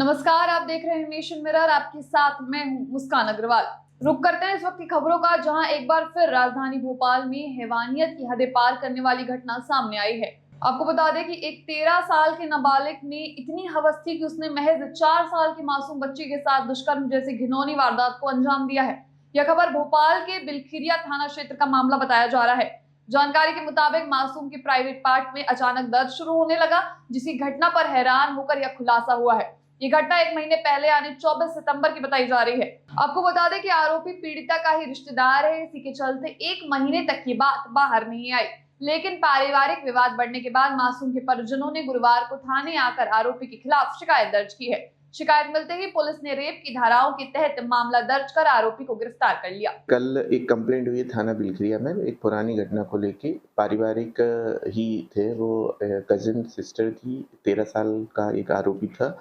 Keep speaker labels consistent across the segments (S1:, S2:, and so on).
S1: नमस्कार, आप देख रहे हैं नेशन मिरर। आपके साथ मैं हूं मुस्कान अग्रवाल। रुक करते हैं इस वक्त की खबरों का, जहां एक बार फिर राजधानी भोपाल में हैवानियत की हदें पार करने वाली घटना सामने आई है। आपको बता दें कि एक 13 साल के नाबालिग में इतनी हवस थी कि उसने महज 4 साल की मासूम बच्ची के साथ दुष्कर्म जैसी घिनौनी वारदात को अंजाम दिया है। यह खबर भोपाल के बिलखिरिया थाना क्षेत्र का मामला बताया जा रहा है। जानकारी के मुताबिक मासूम के प्राइवेट पार्ट में अचानक दर्द शुरू होने लगा, जिसकी घटना पर हैरान होकर यह खुलासा हुआ है। ये घटना 1 महीने पहले यानी 24 सितंबर की बताई जा रही है। आपको बता दें कि आरोपी पीड़िता का ही रिश्तेदार है। इसी के चलते 1 महीने तक ये बात बाहर नहीं आई, लेकिन पारिवारिक विवाद बढ़ने के बाद मासूम के परिजनों ने गुरुवार को थाने आकर आरोपी के खिलाफ शिकायत दर्ज की है। शिकायत मिलते ही पुलिस ने रेप की धाराओं के तहत मामला दर्ज कर आरोपी को गिरफ्तार कर लिया।
S2: कल एक कंप्लेंट हुई थाना बिलखिरिया में एक पुरानी घटना को लेके। पारिवारिक ही थे, वो कजिन सिस्टर थी। 13 साल का एक आरोपी था।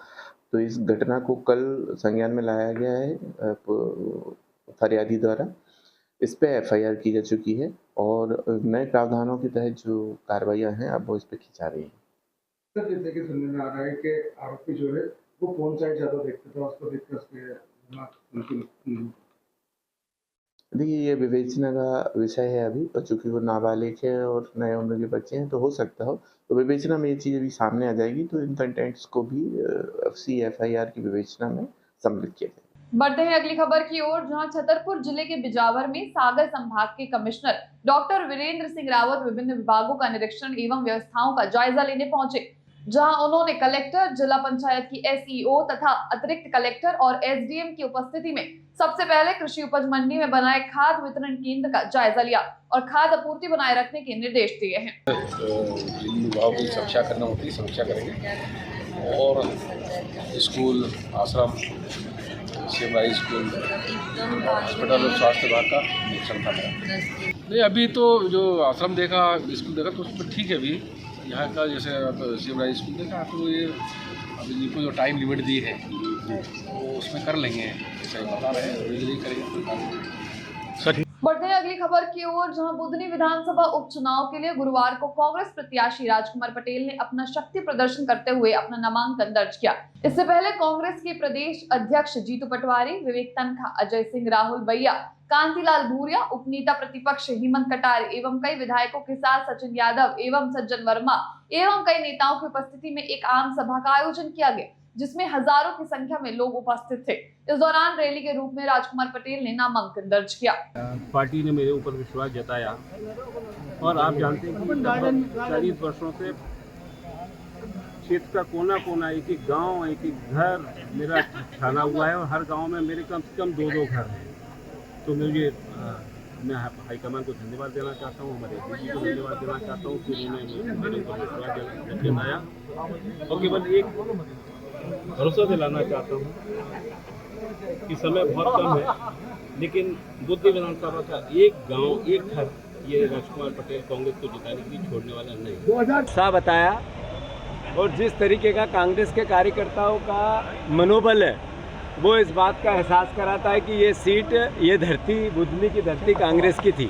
S2: तो इस घटना को कल संज्ञान में लाया गया है फरियादी द्वारा। इस पे एफआईआर की जा चुकी है और नए प्रावधानों के तहत जो कार्रवाइयां हैं अब वो इस पे की जा रही है।
S3: जैसे कि सुनने में आ रहा है कि आरोपी जो है वो फोन साइड ज्यादा देखते थे, उसको देखकर उसके
S2: देखिए, ये विवेचना का विषय है अभी, और चूंकि वो नाबालिग है और नए उम्र के बच्चे हैं तो हो सकता हो, तो विवेचना में ये चीज़ अभी सामने आ जाएगी तो इन कंटेंट्स को भी एफआईआर की विवेचना में सम्मिलित किया जाएगा।
S1: बढ़ते हैं अगली खबर की ओर, जहां छतरपुर जिले के बिजावर में सागर संभाग के कमिश्नर डॉक्टर वीरेंद्र सिंह रावत विभिन्न विभागों का निरीक्षण एवं व्यवस्थाओं का जायजा लेने पहुंचे, जहां उन्होंने कलेक्टर, जिला पंचायत की एसईओ तथा अतिरिक्त कलेक्टर और एसडीएम की उपस्थिति में सबसे पहले कृषि उपज मंडी में बनाए खाद वितरण केंद्र का जायजा लिया और खाद आपूर्ति बनाए रखने के निर्देश दिए हैं।
S4: जिन विभागों की समीक्षा करना होती है समीक्षा करेंगे और स्कूल, आश्रम, सेवाई स्कूल, हॉस्पिटल और स्वास्थ्य विभाग का निरीक्षण करेंगे। नहीं, अभी तो जो आश्रम देखा, स्कूल देखा तो उसमें ठीक है। अभी यहाँ का जैसे सेवाई स्कूल देखा तो ये अभी इनको जो टाइम लिमिट दी है वो उसमें कर लेंगे, जैसे बता रहे हैं रिलीज करेंगे।
S1: बढ़ते हैं अगली खबर की ओर, जहां बुधनी विधानसभा उपचुनाव के लिए गुरुवार को कांग्रेस प्रत्याशी राजकुमार पटेल ने अपना शक्ति प्रदर्शन करते हुए अपना नामांकन दर्ज किया। इससे पहले कांग्रेस के प्रदेश अध्यक्ष जीतू पटवारी, विवेक तनखा, अजय सिंह, राहुल बैया, कांतिलाल भूरिया, उपनेता प्रतिपक्ष हेमंत कटारे एवं कई विधायकों के साथ सचिन यादव एवं सज्जन वर्मा एवं कई नेताओं की उपस्थिति में एक आम सभा का आयोजन किया गया, जिसमें हजारों की संख्या में लोग उपस्थित थे। इस दौरान रैली के रूप में राजकुमार पटेल ने नामांकन दर्ज किया।
S5: पार्टी ने मेरे ऊपर विश्वास जताया और आप जानते हैं कि 40 वर्षों से क्षेत्र का कोना कोना, एक एक गांव, एक एक घर मेरा छाना हुआ है और हर गांव में मेरे कम से कम 2-2 घर हैं। तो मैं हाईकमान को धन्यवाद देना चाहता हूँ, हमारे एडीजी को धन्यवाद देना चाहता हूँ कि उन्होंने मेरे ऊपर विश्वास जताया और केवल एक भरोसा दिलाना चाहता हूँ कि समय बहुत कम है, लेकिन बुद्धि विधानसभा का एक गांव, एक घर ये राजकुमार पटेल कांग्रेस को जिताने के लिए छोड़ने वाला नहीं।
S6: सा बताया और जिस तरीके का कांग्रेस के कार्यकर्ताओं का मनोबल है वो इस बात का एहसास कराता है कि ये सीट, ये धरती, बुधनी की धरती कांग्रेस की थी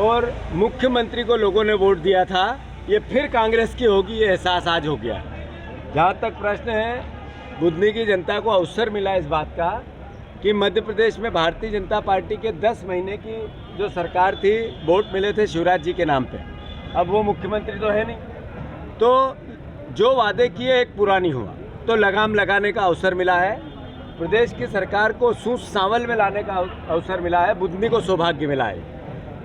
S6: और मुख्यमंत्री को लोगों ने वोट दिया था, ये फिर कांग्रेस की होगी, ये एहसास आज हो गया। जहाँ तक प्रश्न है, बुधनी की जनता को अवसर मिला इस बात का कि मध्य प्रदेश में भारतीय जनता पार्टी के 10 महीने की जो सरकार थी, वोट मिले थे शिवराज जी के नाम पे। अब वो मुख्यमंत्री तो है नहीं, तो जो वादे किए एक पूरा नहीं हुआ, तो लगाम लगाने का अवसर मिला है। प्रदेश की सरकार को सूझ सांवल में लाने का अवसर मिला है, बुधनी को सौभाग्य मिला है।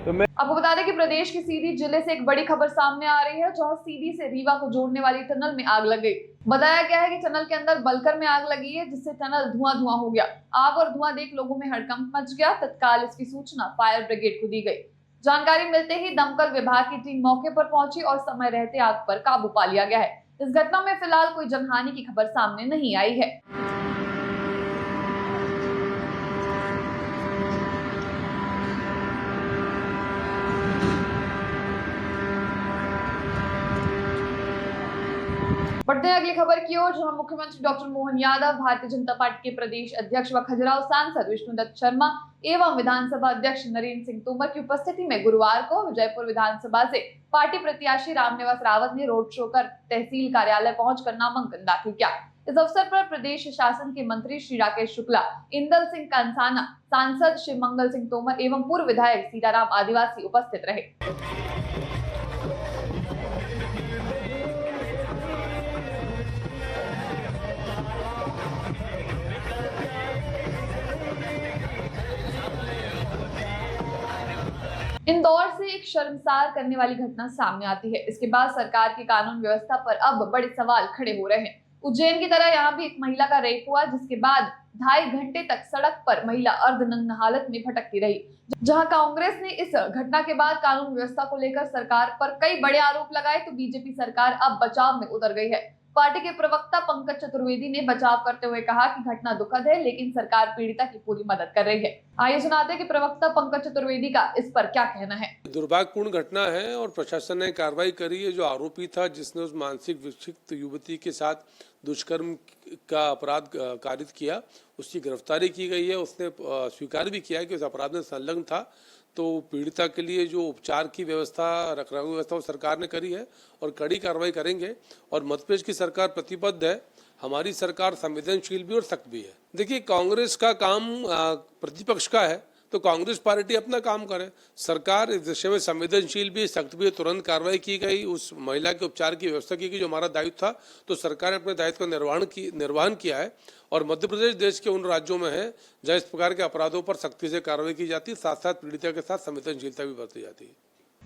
S6: तो मैं
S1: आपको बता दें कि प्रदेश के सीधी जिले से एक बड़ी खबर सामने आ रही है, जहां सीधी से रीवा को जोड़ने वाली टनल में आग लग गई। बताया गया है कि टनल के अंदर बलकर में आग लगी है, जिससे टनल धुआं हो गया। आग और धुआं देख लोगों में हड़कंप मच गया। तत्काल इसकी सूचना फायर ब्रिगेड को दी गई। जानकारी मिलते ही दमकल विभाग की टीम मौके पर पहुंची और समय रहते आग पर काबू पा लिया गया है। इस घटना में फिलहाल कोई जनहानि की खबर सामने नहीं आई है। बढ़ते हैं अगली खबर की ओर, जहां मुख्यमंत्री डॉक्टर मोहन यादव, भारतीय जनता पार्टी के प्रदेश अध्यक्ष व खजुराहो सांसद विष्णुदत्त शर्मा एवं विधानसभा अध्यक्ष नरेंद्र सिंह तोमर की उपस्थिति में गुरुवार को विजयपुर विधानसभा से पार्टी प्रत्याशी रामनिवास रावत ने रोड शो कर तहसील कार्यालय पहुंचकर नामांकन दाखिल किया। इस अवसर पर प्रदेश शासन के मंत्री श्री राकेश शुक्ला, इंदल सिंह कंसाना, सांसद शिव मंगल सिंह तोमर एवं पूर्व विधायक सीताराम आदिवासी उपस्थित रहे। इंदौर से एक शर्मसार करने वाली घटना सामने आती है। इसके बाद सरकार की कानून व्यवस्था पर अब बड़े सवाल खड़े हो रहे हैं। उज्जैन की तरह यहाँ भी एक महिला का रेप हुआ, जिसके बाद 2.5 घंटे तक सड़क पर महिला अर्धनग्न हालत में भटकती रही। जहां कांग्रेस ने इस घटना के बाद कानून व्यवस्था को लेकर सरकार पर कई बड़े आरोप लगाए, तो बीजेपी सरकार अब बचाव में उतर गई है। पार्टी के प्रवक्ता पंकज चतुर्वेदी ने बचाव करते हुए कहा कि घटना दुखद है, लेकिन सरकार पीड़िता की पूरी मदद कर रही है। आइए सुनाते हैं कि प्रवक्ता पंकज चतुर्वेदी का इस पर क्या कहना है।
S4: दुर्भाग्यपूर्ण घटना है और प्रशासन ने कार्रवाई करी है। जो आरोपी था, जिसने उस मानसिक विक्षिप्त युवती के साथ दुष्कर्म का अपराध कारित किया, उसकी गिरफ्तारी की गई है। उसने स्वीकार भी किया कि उस अपराध में संलग्न था। तो पीड़िता के लिए जो उपचार की व्यवस्था, रखरखाव व्यवस्था वो सरकार ने करी है और कड़ी कार्रवाई करेंगे। और मध्यप्रदेश की सरकार प्रतिबद्ध है। हमारी सरकार संवेदनशील भी और सख्त भी है। देखिए, कांग्रेस का काम प्रतिपक्ष का है, तो कांग्रेस पार्टी अपना काम करे। सरकार इस विषय में संवेदनशील भी, सख्त भी, तुरंत कार्रवाई की गई। उस महिला के उपचार की व्यवस्था की गई जो हमारा दायित्व था। तो सरकार ने अपने दायित्व का निर्वहन किया है। और मध्य प्रदेश देश के उन राज्यों में है जहाँ इस प्रकार के अपराधों पर सख्ती से कार्रवाई की जाती है, साथ साथ पीड़िता के साथ संवेदनशीलता भी बरती जाती है।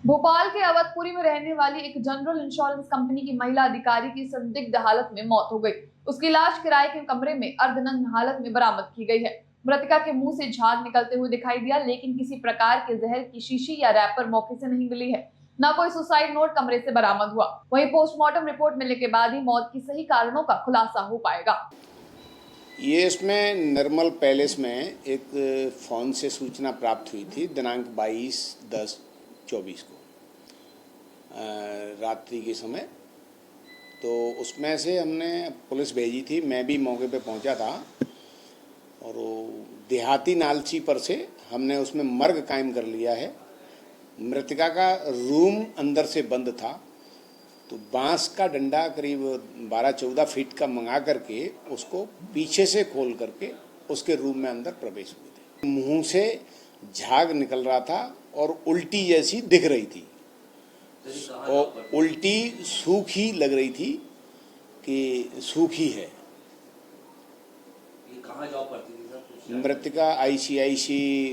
S1: भोपाल के अवधपुरी में रहने वाली एक जनरल इंश्योरेंस कंपनी की महिला अधिकारी की संदिग्ध हालत में मौत हो गई। उसकी लाश किराए के कमरे में अर्धनग्न हालत में बरामद की गई है। मृतका के मुंह से झाग निकलते हुए दिखाई दिया, लेकिन किसी प्रकार के जहर की शीशी या रैपर मौके से नहीं मिली है। न कोई सुसाइड नोट कमरे से बरामद हुआ। वहीं पोस्टमार्टम रिपोर्ट मिलने के बाद ही मौत की सही कारणों का खुलासा हो पाएगा।
S7: ये इसमें निर्मल पैलेस में एक फ़ोन से सूचना प्राप्त हुई थी दिनांक 22/10/24 को रात्रि के समय। तो उसमें से हमने पुलिस भेजी थी, मैं भी मौके पे पहुंचा था। और वो देहाती नालची पर से हमने उसमें मर्ग कायम कर लिया है। मृतका का रूम अंदर से बंद था, तो बांस का डंडा करीब 12-14 फीट का मंगा करके उसको पीछे से खोल करके उसके रूम में अंदर प्रवेश हुए थे। मुंह से झाग निकल रहा था और उल्टी जैसी दिख रही थी, और उल्टी सूखी लग रही थी कि सूखी है।
S8: कहाँ जॉब करती थी सर?
S7: मृतका ICIC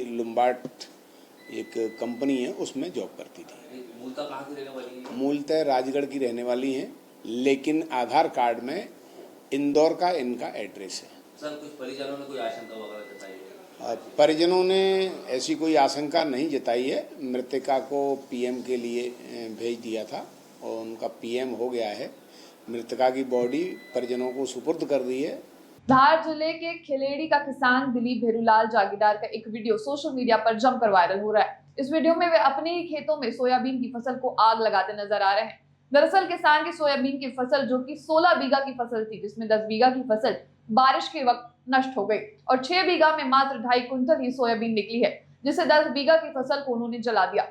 S7: लुम्बार्ट एक कंपनी है, उसमें जॉब करती थी।
S8: मूलतः कहाँ की रहने वाली है?
S7: मूलतः राजगढ़ की रहने वाली हैं, लेकिन आधार कार्ड में इंदौर का इनका एड्रेस है।
S8: सर, कुछ परिजनों ने कोई आशंका वगैरह जताई है?
S7: परिजनों ने ऐसी कोई आशंका नहीं जताई है। मृतका को PM के लिए भेज दिया था और उनका PM हो गया है। मृतका की बॉडी परिजनों को सुपुर्द कर दी है।
S1: धार जिले के खिलेड़ी का किसान दिलीप भेरूलाल जागीदार का एक वीडियो सोशल मीडिया पर जमकर वायरल हो रहा है। इस वीडियो में वे अपने ही खेतों में सोयाबीन की फसल को आग लगाते नजर आ रहे हैं। दरअसल किसान की सोयाबीन की फसल, जो कि 16 बीघा की फसल थी, जिसमें 10 बीघा की फसल बारिश के वक्त नष्ट हो गई और 6 बीघा में मात्र 2.5 कुंटल ही सोयाबीन निकली है, जिससे 10 बीघा की फसल को उन्होंने जला दिया।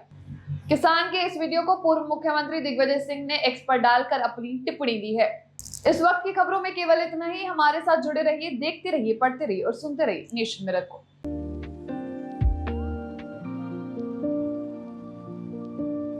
S1: किसान के इस वीडियो को पूर्व मुख्यमंत्री दिग्विजय सिंह ने एक्स पर डालकर अपनी टिप्पणी दी है। इस वक्त की खबरों में केवल इतना ही। हमारे साथ जुड़े रहिए, देखते रहिए, पढ़ते रहिए और सुनते रहिए नेशन मिरर को।